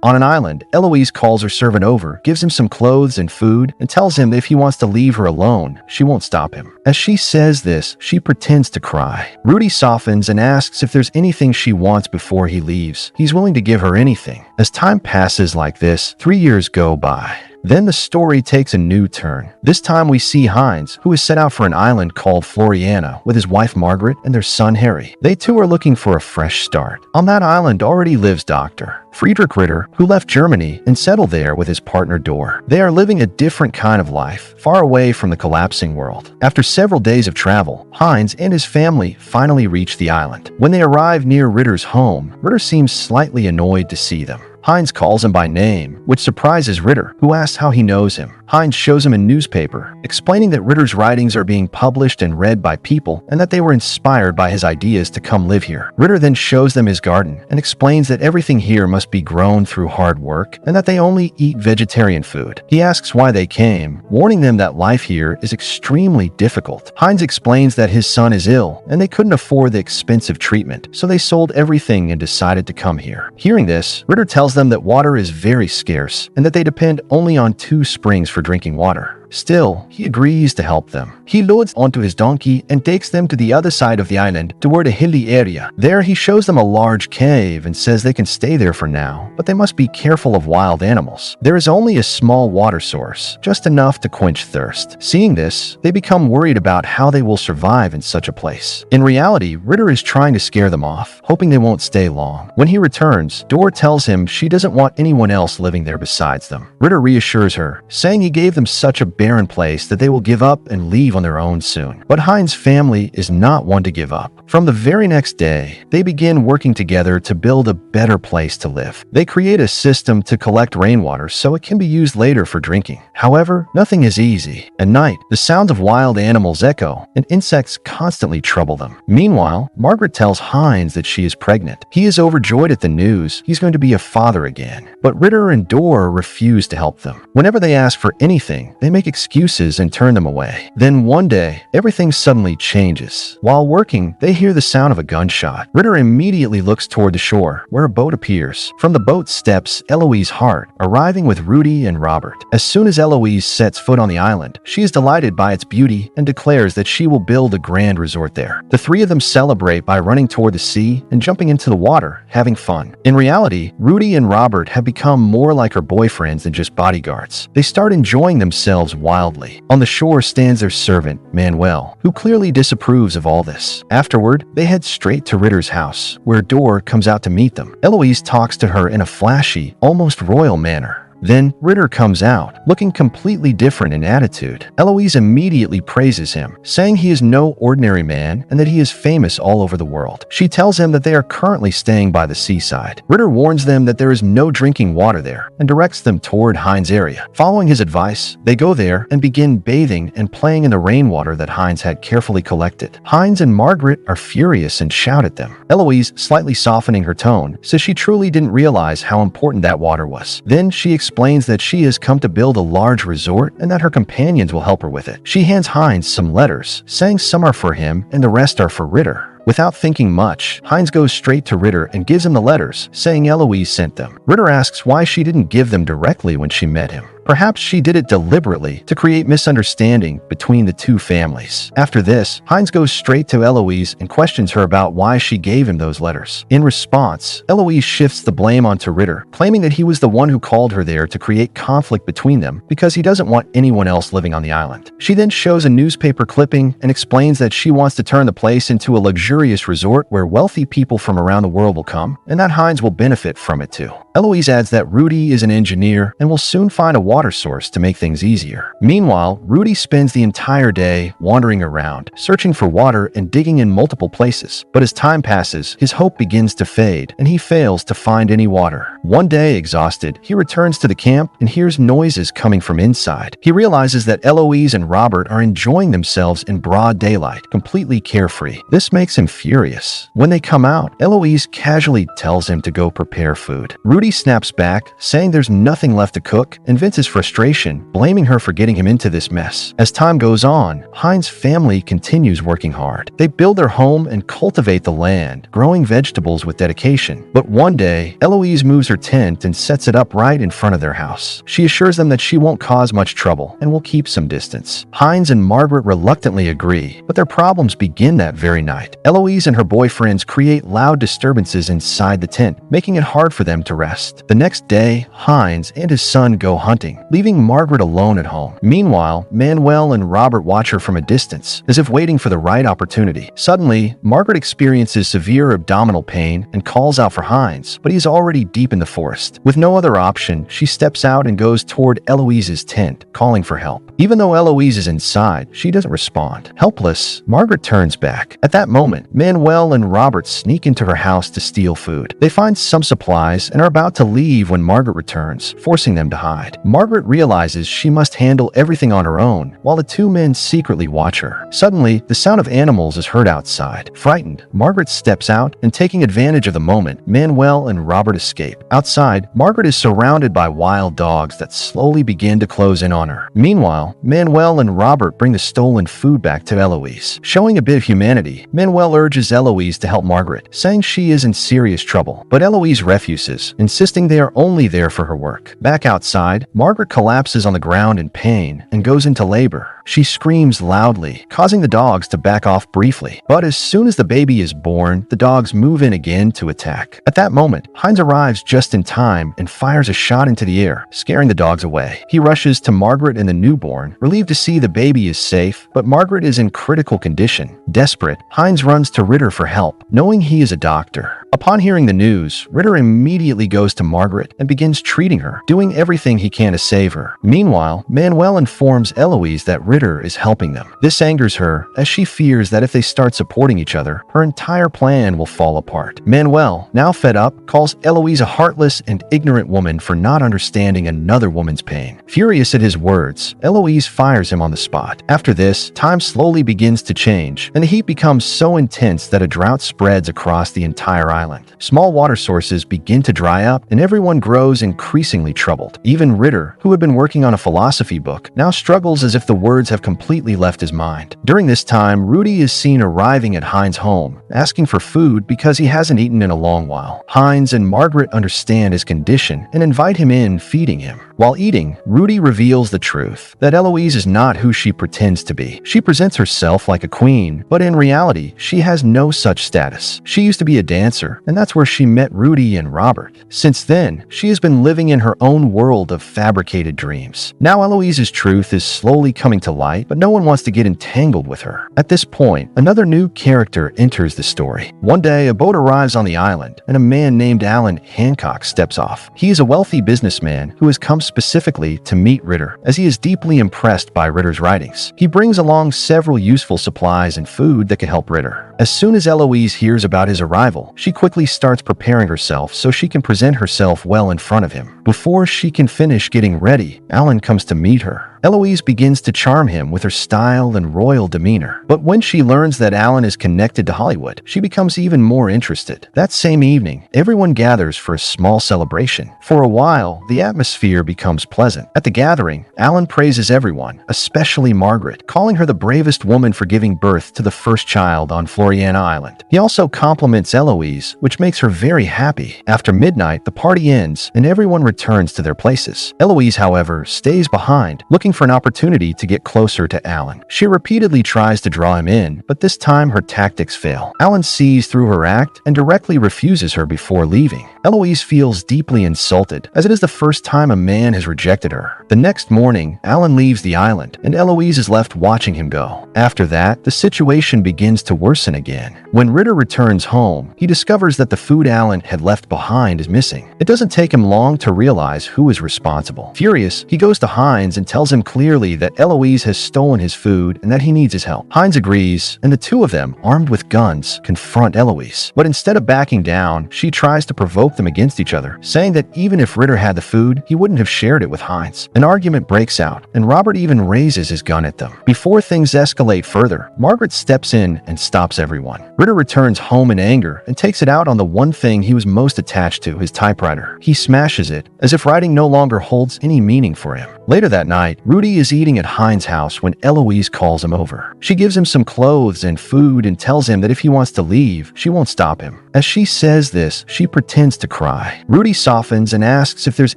On an island, Eloise calls her servant over, gives him some clothes and food, and tells him that if he wants to leave her alone, she won't stop him. As she says this, she pretends to cry. Rudy softens and asks if there's anything she wants before he leaves. He's willing to give her anything. As time passes like this, 3 years go by. Then the story takes a new turn. This time we see Heinz, who is set out for an island called Floriana with his wife Margaret and their son Harry. They too are looking for a fresh start. On that island already lives Dr. Friedrich Ritter, who left Germany and settled there with his partner Dor. They are living a different kind of life, far away from the collapsing world. After several days of travel, Heinz and his family finally reach the island. When they arrive near Ritter's home, Ritter seems slightly annoyed to see them. Heinz calls him by name, which surprises Ritter, who asks how he knows him. Heinz shows him a newspaper, explaining that Ritter's writings are being published and read by people and that they were inspired by his ideas to come live here. Ritter then shows them his garden and explains that everything here must be grown through hard work and that they only eat vegetarian food. He asks why they came, warning them that life here is extremely difficult. Heinz explains that his son is ill and they couldn't afford the expensive treatment, so they sold everything and decided to come here. Hearing this, Ritter tells them that water is very scarce and that they depend only on 2 springs for drinking water. Still, he agrees to help them. He loads onto his donkey and takes them to the other side of the island toward a hilly area. There, he shows them a large cave and says they can stay there for now, but they must be careful of wild animals. There is only a small water source, just enough to quench thirst. Seeing this, they become worried about how they will survive in such a place. In reality, Ritter is trying to scare them off, hoping they won't stay long. When he returns, Dor tells him she doesn't want anyone else living there besides them. Ritter reassures her, saying he gave them such a barren place that they will give up and leave on their own soon. But Heinz's family is not one to give up. From the very next day, they begin working together to build a better place to live. They create a system to collect rainwater so it can be used later for drinking. However, nothing is easy. At night, the sounds of wild animals echo, and insects constantly trouble them. Meanwhile, Margaret tells Heinz that she is pregnant. He is overjoyed at the news. He's going to be a father again. But Ritter and Dor refuse to help them. Whenever they ask for anything, they make excuses and turn them away. Then one day, everything suddenly changes. While working, they hear the sound of a gunshot. Ritter immediately looks toward the shore, where a boat appears. From the boat steps Eloise Hart, arriving with Rudy and Robert. As soon as Eloise sets foot on the island, she is delighted by its beauty and declares that she will build a grand resort there. The 3 of them celebrate by running toward the sea and jumping into the water, having fun. In reality, Rudy and Robert have become more like her boyfriends than just bodyguards. They start enjoying themselves wildly. On the shore stands their servant, Manuel, who clearly disapproves of all this. Afterward, they head straight to Ritter's house, where Dor comes out to meet them. Eloise talks to her in a flashy, almost royal manner. Then Ritter comes out, looking completely different in attitude. Eloise immediately praises him, saying he is no ordinary man and that he is famous all over the world. She tells him that they are currently staying by the seaside. Ritter warns them that there is no drinking water there and directs them toward Heinz's area. Following his advice, they go there and begin bathing and playing in the rainwater that Heinz had carefully collected. Heinz and Margaret are furious and shout at them. Eloise, slightly softening her tone, says she truly didn't realize how important that water was. Then she explains that she has come to build a large resort and that her companions will help her with it. She hands Heinz some letters, saying some are for him and the rest are for Ritter. Without thinking much, Heinz goes straight to Ritter and gives him the letters, saying Eloise sent them. Ritter asks why she didn't give them directly when she met him. Perhaps she did it deliberately to create misunderstanding between the 2 families. After this, Heinz goes straight to Eloise and questions her about why she gave him those letters. In response, Eloise shifts the blame onto Ritter, claiming that he was the one who called her there to create conflict between them because he doesn't want anyone else living on the island. She then shows a newspaper clipping and explains that she wants to turn the place into a luxurious resort where wealthy people from around the world will come and that Heinz will benefit from it too. Eloise adds that Rudy is an engineer and will soon find a water source to make things easier. Meanwhile, Rudy spends the entire day wandering around, searching for water and digging in multiple places. But as time passes, his hope begins to fade and he fails to find any water. One day, exhausted, he returns to the camp and hears noises coming from inside. He realizes that Eloise and Robert are enjoying themselves in broad daylight, completely carefree. This makes him furious. When they come out, Eloise casually tells him to go prepare food. Rudy snaps back, saying there's nothing left to cook, and Vince his frustration, blaming her for getting him into this mess. As time goes on, Hein's family continues working hard. They build their home and cultivate the land, growing vegetables with dedication. But one day, Eloise moves her tent and sets it up right in front of their house. She assures them that she won't cause much trouble and will keep some distance. Heinz and Margaret reluctantly agree, but their problems begin that very night. Eloise and her boyfriends create loud disturbances inside the tent, making it hard for them to rest. The next day, Heinz and his son go hunting, leaving Margaret alone at home. Meanwhile, Manuel and Robert watch her from a distance, as if waiting for the right opportunity. Suddenly, Margaret experiences severe abdominal pain and calls out for Heinz, but he's already deep in the forest. With no other option, she steps out and goes toward Eloise's tent, calling for help. Even though Eloise is inside, she doesn't respond. Helpless, Margaret turns back. At that moment, Manuel and Robert sneak into her house to steal food. They find some supplies and are about to leave when Margaret returns, forcing them to hide. Margaret realizes she must handle everything on her own, while the two men secretly watch her. Suddenly, the sound of animals is heard outside. Frightened, Margaret steps out, and taking advantage of the moment, Manuel and Robert escape. Outside, Margaret is surrounded by wild dogs that slowly begin to close in on her. Meanwhile, Manuel and Robert bring the stolen food back to Eloise. Showing a bit of humanity, Manuel urges Eloise to help Margaret, saying she is in serious trouble. But Eloise refuses, insisting they are only there for her work. Back outside, Margaret collapses on the ground in pain and goes into labor. She screams loudly, causing the dogs to back off briefly. But as soon as the baby is born, the dogs move in again to attack. At that moment, Heinz arrives just in time and fires a shot into the air, scaring the dogs away. He rushes to Margaret and the newborn, relieved to see the baby is safe, but Margaret is in critical condition. Desperate, Heinz runs to Ritter for help, knowing he is a doctor. Upon hearing the news, Ritter immediately goes to Margaret and begins treating her, doing everything he can to save her. Meanwhile, Manuel informs Eloise that Ritter is helping them. This angers her, as she fears that if they start supporting each other, her entire plan will fall apart. Manuel, now fed up, calls Eloise a heartless and ignorant woman for not understanding another woman's pain. Furious at his words, Eloise fires him on the spot. After this, time slowly begins to change, and the heat becomes so intense that a drought spreads across the entire island. Small water sources begin to dry up, and everyone grows increasingly troubled. Even Ritter, who had been working on a philosophy book, now struggles as if the words have completely left his mind. During this time, Rudy is seen arriving at Hein's home, asking for food because he hasn't eaten in a long while. Heinz and Margaret understand his condition and invite him in, feeding him. While eating, Rudy reveals the truth, that Eloise is not who she pretends to be. She presents herself like a queen, but in reality, she has no such status. She used to be a dancer, and that's where she met Rudy and Robert. Since then, she has been living in her own world of fabricated dreams. Now Eloise's truth is slowly coming to light, but no one wants to get entangled with her. At this point, another new character enters the story. One day, a boat arrives on the island, and a man named Alan Hancock steps off. He is a wealthy businessman who has come specifically to meet Ritter, as he is deeply impressed by Ritter's writings. He brings along several useful supplies and food that can help Ritter. As soon as Eloise hears about his arrival, she quickly starts preparing herself so she can present herself well in front of him. Before she can finish getting ready, Alan comes to meet her. Eloise begins to charm him with her style and royal demeanor. But when she learns that Alan is connected to Hollywood, she becomes even more interested. That same evening, everyone gathers for a small celebration. For a while, the atmosphere becomes pleasant. At the gathering, Alan praises everyone, especially Margaret, calling her the bravest woman for giving birth to the first child on Floriana Island. He also compliments Eloise, which makes her very happy. After midnight, the party ends and everyone returns to their places. Eloise, however, stays behind, looking for an opportunity to get closer to Alan. She repeatedly tries to draw him in, but this time her tactics fail. Alan sees through her act and directly refuses her before leaving. Eloise feels deeply insulted, as it is the first time a man has rejected her. The next morning, Alan leaves the island, and Eloise is left watching him go. After that, the situation begins to worsen again. When Ritter returns home, he discovers that the food Alan had left behind is missing. It doesn't take him long to realize who is responsible. Furious, he goes to Heinz and tells him clearly that Eloise has stolen his food and that he needs his help. Heinz agrees, and the two of them, armed with guns, confront Eloise. But instead of backing down, she tries to provoke them against each other, saying that even if Ritter had the food, he wouldn't have shared it with Heinz. An argument breaks out, and Robert even raises his gun at them. Before things escalate further, Margaret steps in and stops everyone. Ritter returns home in anger and takes it out on the one thing he was most attached to, his typewriter. He smashes it, as if writing no longer holds any meaning for him. Later that night, Rudy is eating at Hein's house when Eloise calls him over. She gives him some clothes and food and tells him that if he wants to leave, she won't stop him. As she says this, she pretends to cry. Rudy softens and asks if there's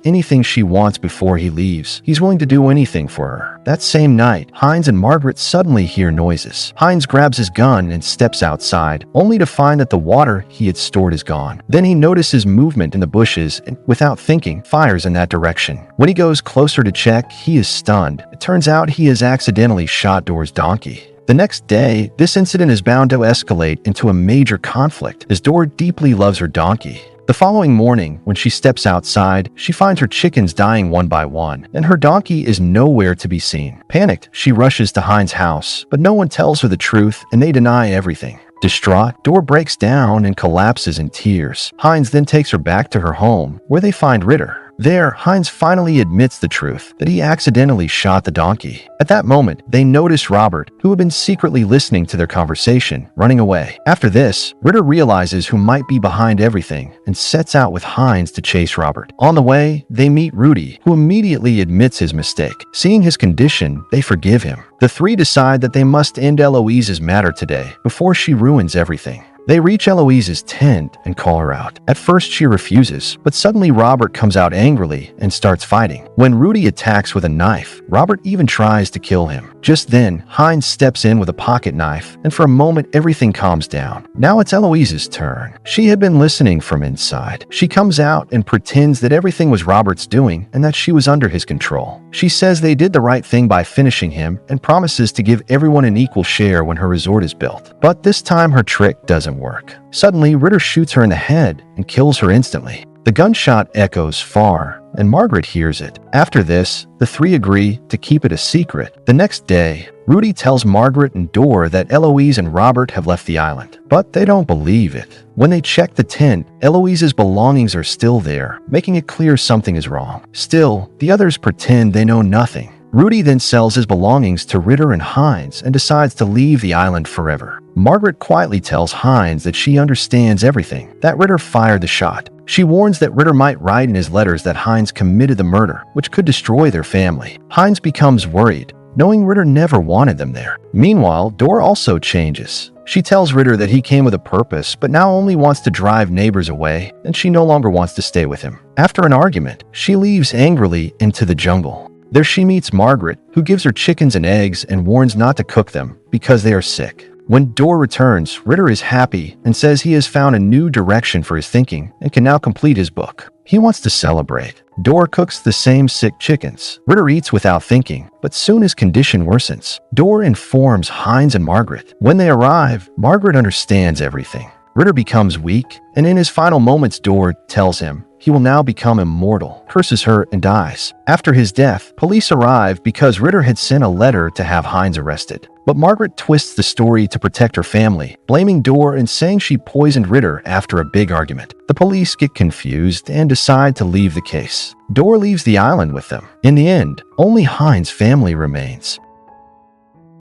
anything she wants before he leaves. He's willing to do anything for her. That same night, Heinz and Margaret suddenly hear noises. Heinz grabs his gun and steps outside, only to find that the water he had stored is gone. Then he notices movement in the bushes and, without thinking, fires in that direction. When he goes closer to check, he is stunned. It turns out he has accidentally shot Dor's donkey. The next day, this incident is bound to escalate into a major conflict, as Dor deeply loves her donkey. The following morning, when she steps outside, she finds her chickens dying one by one, and her donkey is nowhere to be seen. Panicked, she rushes to Hein's house, but no one tells her the truth, and they deny everything. Distraught, Dor breaks down and collapses in tears. Heinz then takes her back to her home, where they find Ritter. There, Heinz finally admits the truth, that he accidentally shot the donkey. At that moment, they notice Robert, who had been secretly listening to their conversation, running away. After this, Ritter realizes who might be behind everything and sets out with Heinz to chase Robert. On the way, they meet Rudy, who immediately admits his mistake. Seeing his condition, they forgive him. The three decide that they must end Eloise's matter today, before she ruins everything. They reach Eloise's tent and call her out. At first she refuses, but suddenly Robert comes out angrily and starts fighting. When Rudy attacks with a knife, Robert even tries to kill him. Just then, Heinz steps in with a pocket knife, and for a moment everything calms down. Now it's Eloise's turn. She had been listening from inside. She comes out and pretends that everything was Robert's doing and that she was under his control. She says they did the right thing by finishing him and promises to give everyone an equal share when her resort is built. But this time her trick doesn't work. Suddenly, Ritter shoots her in the head and kills her instantly. The gunshot echoes far, and Margaret hears it. After this, the three agree to keep it a secret. The next day, Rudy tells Margaret and Dor that Eloise and Robert have left the island, but they don't believe it. When they check the tent, Eloise's belongings are still there, making it clear something is wrong. Still, the others pretend they know nothing. Rudy then sells his belongings to Ritter and Heinz and decides to leave the island forever. Margaret quietly tells Heinz that she understands everything, that Ritter fired the shot. She warns that Ritter might write in his letters that Heinz committed the murder, which could destroy their family. Heinz becomes worried, knowing Ritter never wanted them there. Meanwhile, Dor also changes. She tells Ritter that he came with a purpose, but now only wants to drive neighbors away, and she no longer wants to stay with him. After an argument, she leaves angrily into the jungle. There she meets Margaret, who gives her chickens and eggs and warns not to cook them because they are sick. When Dor returns, Ritter is happy and says he has found a new direction for his thinking and can now complete his book. He wants to celebrate. Dor cooks the same sick chickens. Ritter eats without thinking, but soon his condition worsens. Dor informs Heinz and Margaret. When they arrive, Margaret understands everything. Ritter becomes weak, and in his final moments, Dor tells him he will now become immortal, curses her, and dies. After his death, police arrive because Ritter had sent a letter to have Heinz arrested. But Margaret twists the story to protect her family, blaming Dor and saying she poisoned Ritter after a big argument. The police get confused and decide to leave the case. Dor leaves the island with them. In the end, only Heinz's family remains.